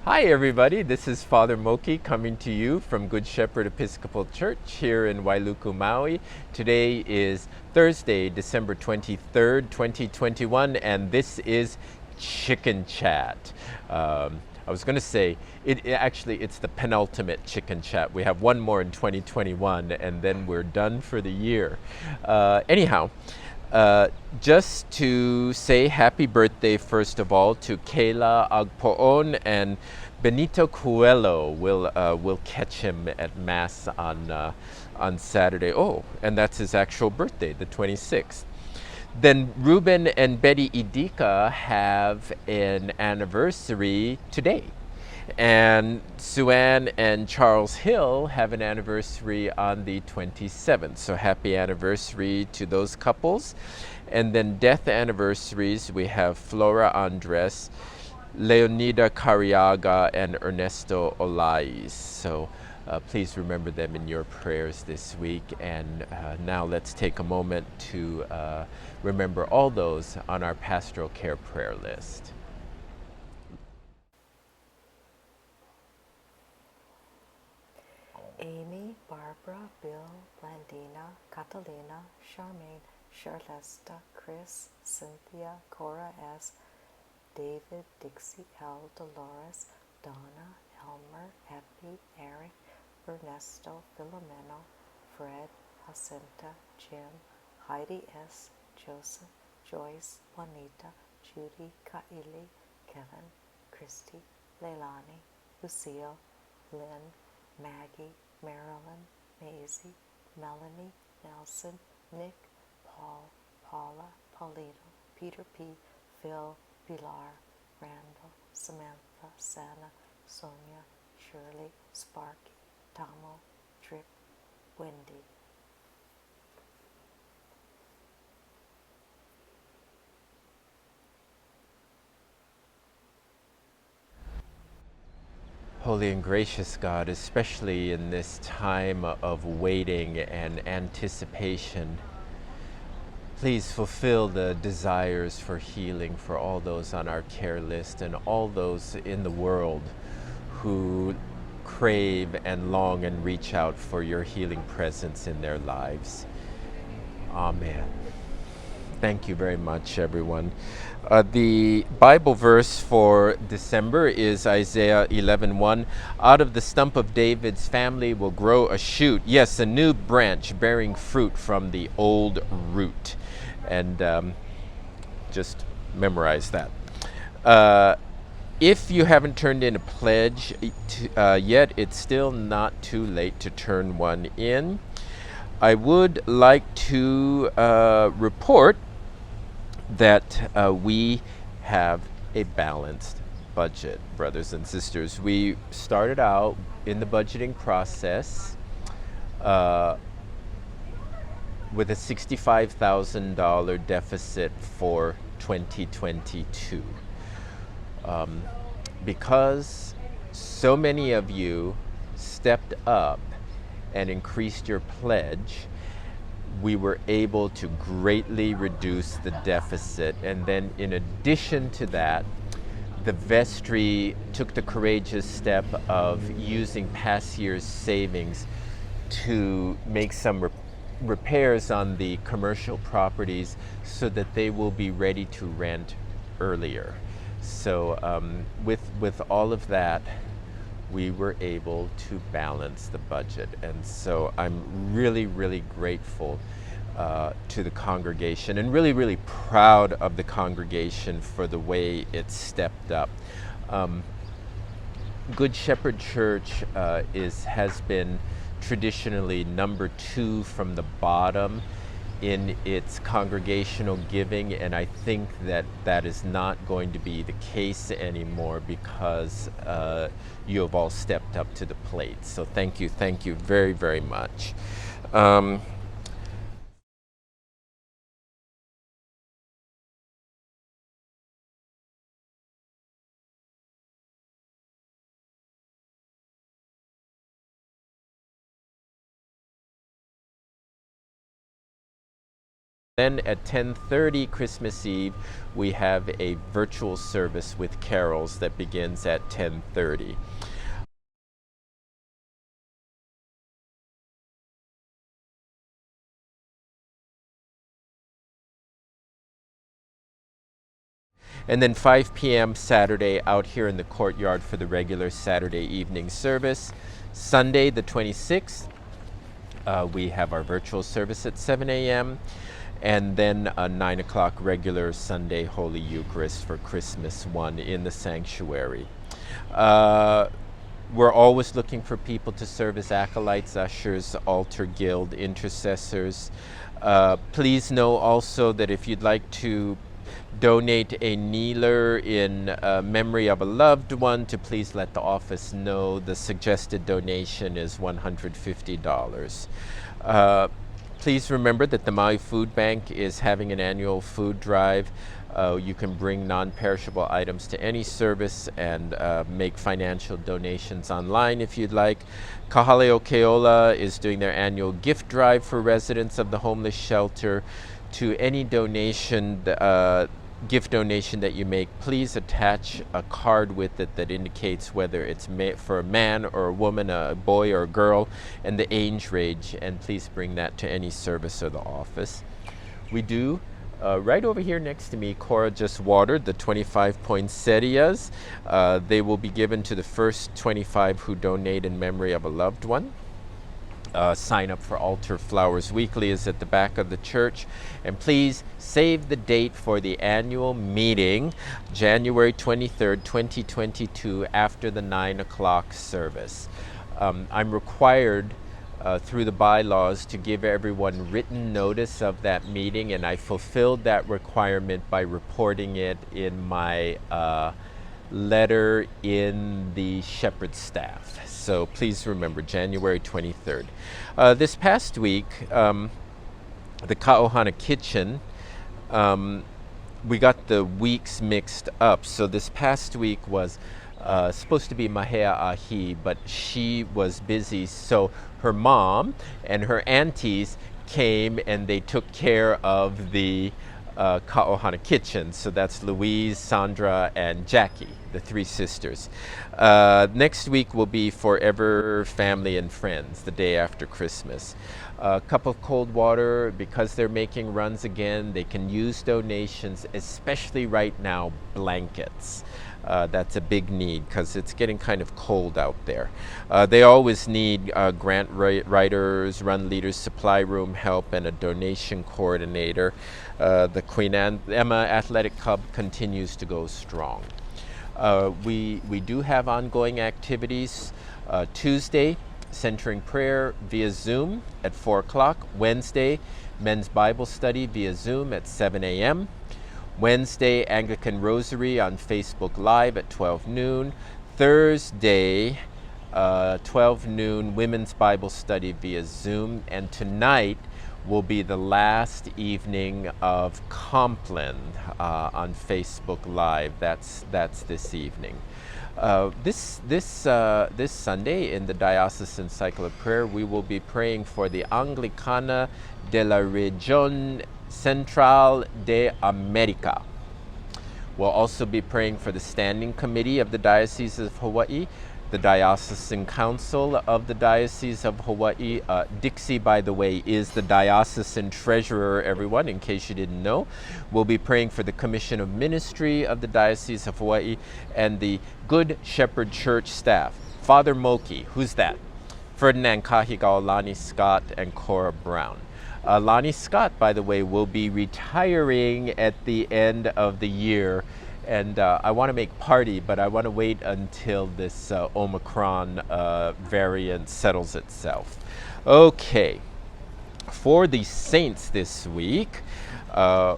Hi everybody, this is Father Moki coming to you from Good Shepherd Episcopal Church here in Wailuku, Maui. Today is Thursday, December 23rd, 2021, and this is Chicken Chat. I was going to say, it's the penultimate Chicken Chat. We have one more in 2021, and then we're done for the year. Anyhow, just to say happy birthday, first of all, to Kayla Agpoon and Benito Coelho. We'll catch him at Mass on Saturday. Oh, and that's his actual birthday, the 26th. Then Ruben and Betty Idika have an anniversary today. And Suanne and Charles Hill have an anniversary on the 27th. So happy anniversary to those couples. And then death anniversaries, we have Flora Andres, Leonida Cariaga, and Ernesto Olais. So please remember them in your prayers this week. And now let's take a moment to remember all those on our pastoral care prayer list. Amy, Barbara, Bill, Blandina, Catalina, Charmaine, Charlesta, Chris, Cynthia, Cora S., David, Dixie L., Dolores, Donna, Elmer, Epi, Eric, Ernesto, Filomeno, Fred, Jacinta, Jim, Heidi S., Joseph, Joyce, Juanita, Judy, Kaili, Kevin, Christy, Leilani, Lucille, Lynn, Maggie, Marilyn, Maisie, Melanie, Nelson, Nick, Paul, Paula, Paulino, Peter P., Phil, Pilar, Randall, Samantha, Sana, Sonia, Shirley, Sparky, Tomo, Tripp, Wendy. Holy and gracious God, especially in this time of waiting and anticipation, please fulfill the desires for healing for all those on our care list and all those in the world who crave and long and reach out for your healing presence in their lives. Amen. Thank you very much, everyone. The Bible verse for December is Isaiah 11:1. Out of the stump of David's family will grow a shoot, yes, a new branch bearing fruit from the old root. And just memorize that. If you haven't turned in a pledge yet, it's still not too late to turn one in. I would like to report that we have a balanced budget, brothers and sisters. We started out in the budgeting process with a $65,000 deficit for 2022. Because so many of you stepped up and increased your pledge, we were able to greatly reduce the deficit. And then in addition to that, the vestry took the courageous step of using past year's savings to make some repairs on the commercial properties so that they will be ready to rent earlier. So with all of that, we were able to balance the budget. And so I'm really, really grateful to the congregation, and really, really proud of the congregation for the way it stepped up. Good Shepherd Church has been traditionally number 2 from the bottom in its congregational giving, and I think that is not going to be the case anymore because you have all stepped up to the plate. So thank you very, very much. Then at 10:30 Christmas Eve, we have a virtual service with carols that begins at 10:30. And then 5 p.m. Saturday out here in the courtyard for the regular Saturday evening service. Sunday the 26th, we have our virtual service at 7 a.m. and then a 9 o'clock regular Sunday Holy Eucharist for Christmas 1 in the sanctuary. We're always looking for people to serve as acolytes, ushers, altar guild, intercessors. Please know also that if you'd like to donate a kneeler in memory of a loved one, to please let the office know. The suggested donation is $150. Please remember that the Maui Food Bank is having an annual food drive. You can bring non-perishable items to any service and make financial donations online if you'd like. Kahaleo Keola is doing their annual gift drive for residents of the homeless shelter. To any donation, gift donation that you make, please attach a card with it that indicates whether it's for a man or a woman, a boy or a girl, and the age range, and please bring that to any service or the office. We do, right over here next to me, Cora just watered the 25 poinsettias. They will be given to the first 25 who donate in memory of a loved one. Sign up for Altar Flowers Weekly is at the back of the church. And please save the date for the annual meeting, January 23rd, 2022, after the 9 o'clock service. I'm required through the bylaws to give everyone written notice of that meeting, and I fulfilled that requirement by reporting it in my letter in the shepherd staff. So please remember, January 23rd. This past week, the Ka'ohana Kitchen, we got the weeks mixed up. So this past week was supposed to be Mahea Ahi, but she was busy. So her mom and her aunties came and they took care of the Ka'ohana Kitchen. So that's Louise, Sandra, and Jackie, the three sisters. Next week will be Forever Family and Friends, the day after Christmas. A cup of cold water, because they're making runs again, they can use donations, especially right now, blankets. That's a big need because it's getting kind of cold out there. They always need grant writers, run leaders, supply room help, and a donation coordinator. The Queen Emma Athletic Club continues to go strong. We do have ongoing activities. Tuesday, centering prayer via Zoom at 4 o'clock. Wednesday, men's Bible study via Zoom at 7 a.m. Wednesday, Anglican Rosary on Facebook Live at 12 noon. Thursday, 12 noon, women's Bible study via Zoom. And tonight will be the last evening of Compline on Facebook Live. That's this evening. This Sunday in the Diocesan Cycle of Prayer, we will be praying for the Anglicana de la Región Central de America. We'll also be praying for the Standing Committee of the Diocese of Hawaii, the Diocesan Council of the Diocese of Hawaii. Dixie, by the way, is the diocesan treasurer, everyone, in case you didn't know. We'll be praying for the Commission of Ministry of the Diocese of Hawaii and the Good Shepherd Church staff. Father Moki, who's that? Ferdinand Kahigao, Lonnie Scott, and Cora Brown. Lonnie Scott, by the way, will be retiring at the end of the year. And I want to make party, but I want to wait until this Omicron variant settles itself. Okay, for the saints this week, I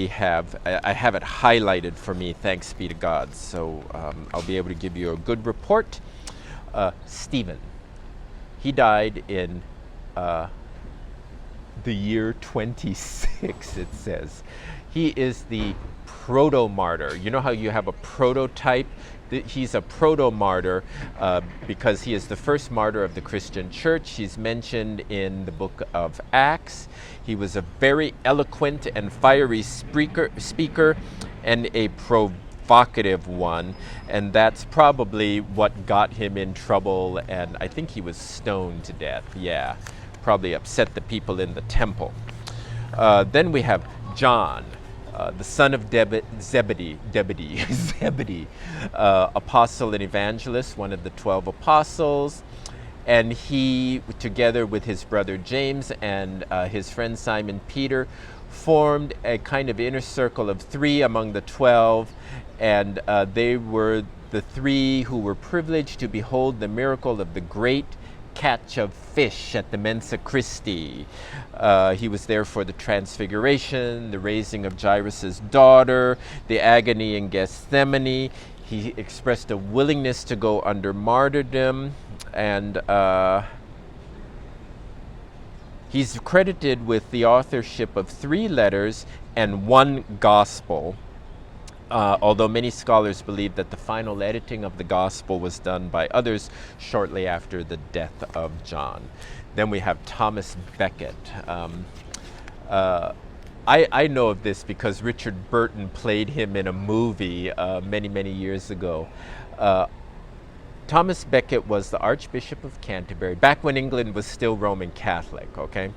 have it highlighted for me, thanks be to God. So I'll be able to give you a good report. Stephen, he died in the year 26, it says. He is the Proto Martyr. You know how you have a prototype he's a Proto Martyr because he is the first martyr of the Christian church. He's mentioned in the book of Acts. He was a very eloquent and fiery speaker and a provocative one, and that's probably what got him in trouble, and I think he was stoned to death. Yeah, probably upset the people in the temple. Then we have John, the son of Zebedee, apostle and evangelist, one of the 12 apostles. And he, together with his brother James and his friend Simon Peter, formed a kind of inner circle of 3 among the 12. And they were the 3 who were privileged to behold the miracle of the great catch of fish at the Mensa Christi. He was there for the transfiguration, the raising of Jairus' daughter, the agony in Gethsemane. He expressed a willingness to go under martyrdom, and he's credited with the authorship of 3 letters and 1 gospel. Although many scholars believe that the final editing of the gospel was done by others shortly after the death of John. Then we have Thomas Beckett. I know of this because Richard Burton played him in a movie many, many years ago. Thomas Beckett was the Archbishop of Canterbury, back when England was still Roman Catholic, okay?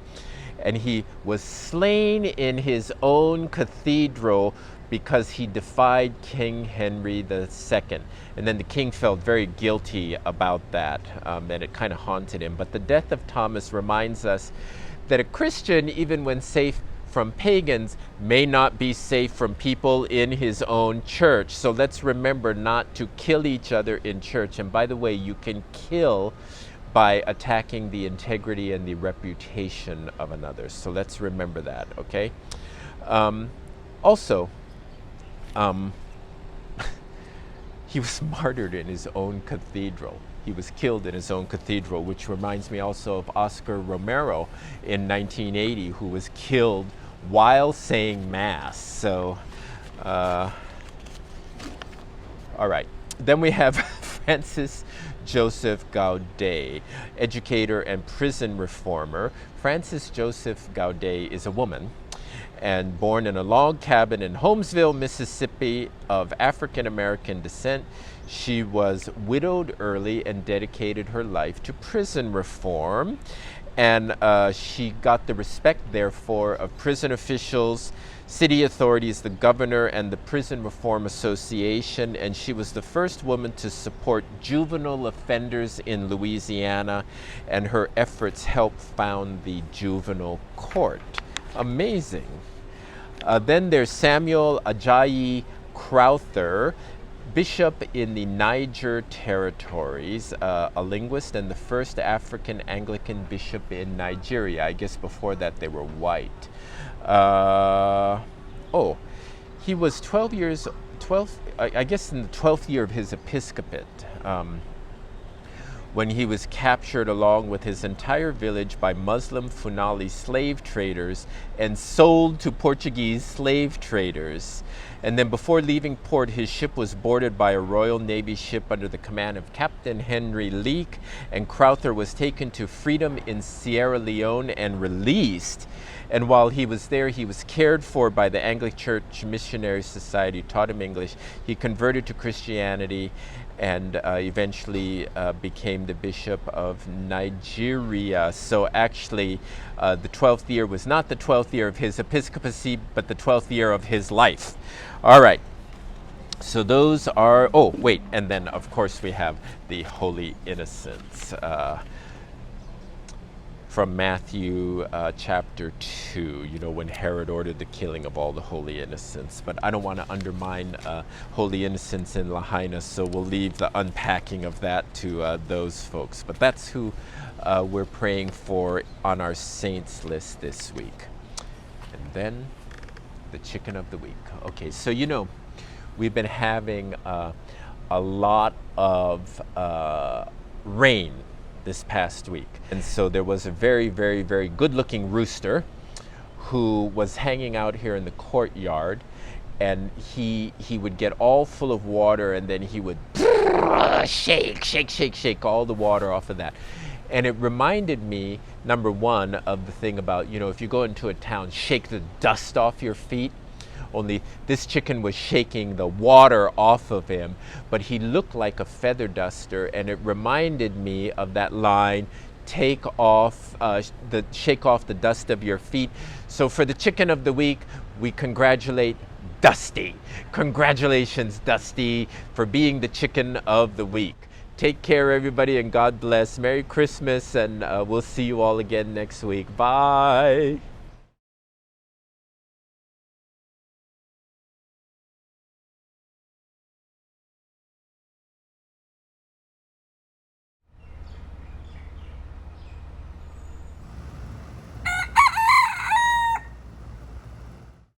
And he was slain in his own cathedral because he defied King Henry II. And then the king felt very guilty about that, and it kind of haunted him. But the death of Thomas reminds us that a Christian, even when safe from pagans, may not be safe from people in his own church. So let's remember not to kill each other in church. And by the way, you can kill by attacking the integrity and the reputation of another. So let's remember that, okay? Also, he was martyred in his own cathedral. He was killed in his own cathedral, which reminds me also of Oscar Romero in 1980, who was killed while saying Mass. So, all right. Then we have Francis Joseph Gauday, educator and prison reformer. Francis Joseph Gauday is a woman, and born in a log cabin in Holmesville, Mississippi, of African-American descent. She was widowed early and dedicated her life to prison reform. And she got the respect, therefore, of prison officials, city authorities, the governor, and the Prison Reform Association. And she was the first woman to support juvenile offenders in Louisiana, and her efforts helped found the juvenile court. Amazing. Then there's Samuel Ajayi Crowther, bishop in the Niger Territories, a linguist and the first African Anglican bishop in Nigeria. I guess before that they were white. He was 12 in the 12th year of his episcopate, when he was captured along with his entire village by Muslim Funali slave traders and sold to Portuguese slave traders. And then before leaving port, his ship was boarded by a Royal Navy ship under the command of Captain Henry Leake, and Crowther was taken to freedom in Sierra Leone and released. And while he was there, he was cared for by the Anglican Church Missionary Society, taught him English. He converted to Christianity and eventually became the bishop of Nigeria. So actually, the 12th year was not the 12th year of his episcopacy, but the 12th year of his life. All right. So those are, and then of course we have the Holy Innocents from Matthew chapter 2, when Herod ordered the killing of all the Holy Innocents. But I don't want to undermine Holy Innocents in Lahaina, so we'll leave the unpacking of that to those folks. But that's who we're praying for on our saints list this week. And then the chicken of the week. Okay, so we've been having a lot of rain this past week. And so there was a very, very, very good looking rooster who was hanging out here in the courtyard, and he would get all full of water, and then he would shake all the water off of that. And it reminded me, number one, of the thing about, if you go into a town, shake the dust off your feet. Only this chicken was shaking the water off of him, but he looked like a feather duster, and it reminded me of that line, shake off the dust of your feet. So for the chicken of the week, we congratulate Dusty. Congratulations, Dusty, for being the chicken of the week. Take care, everybody, and God bless. Merry Christmas, and we'll see you all again next week. Bye.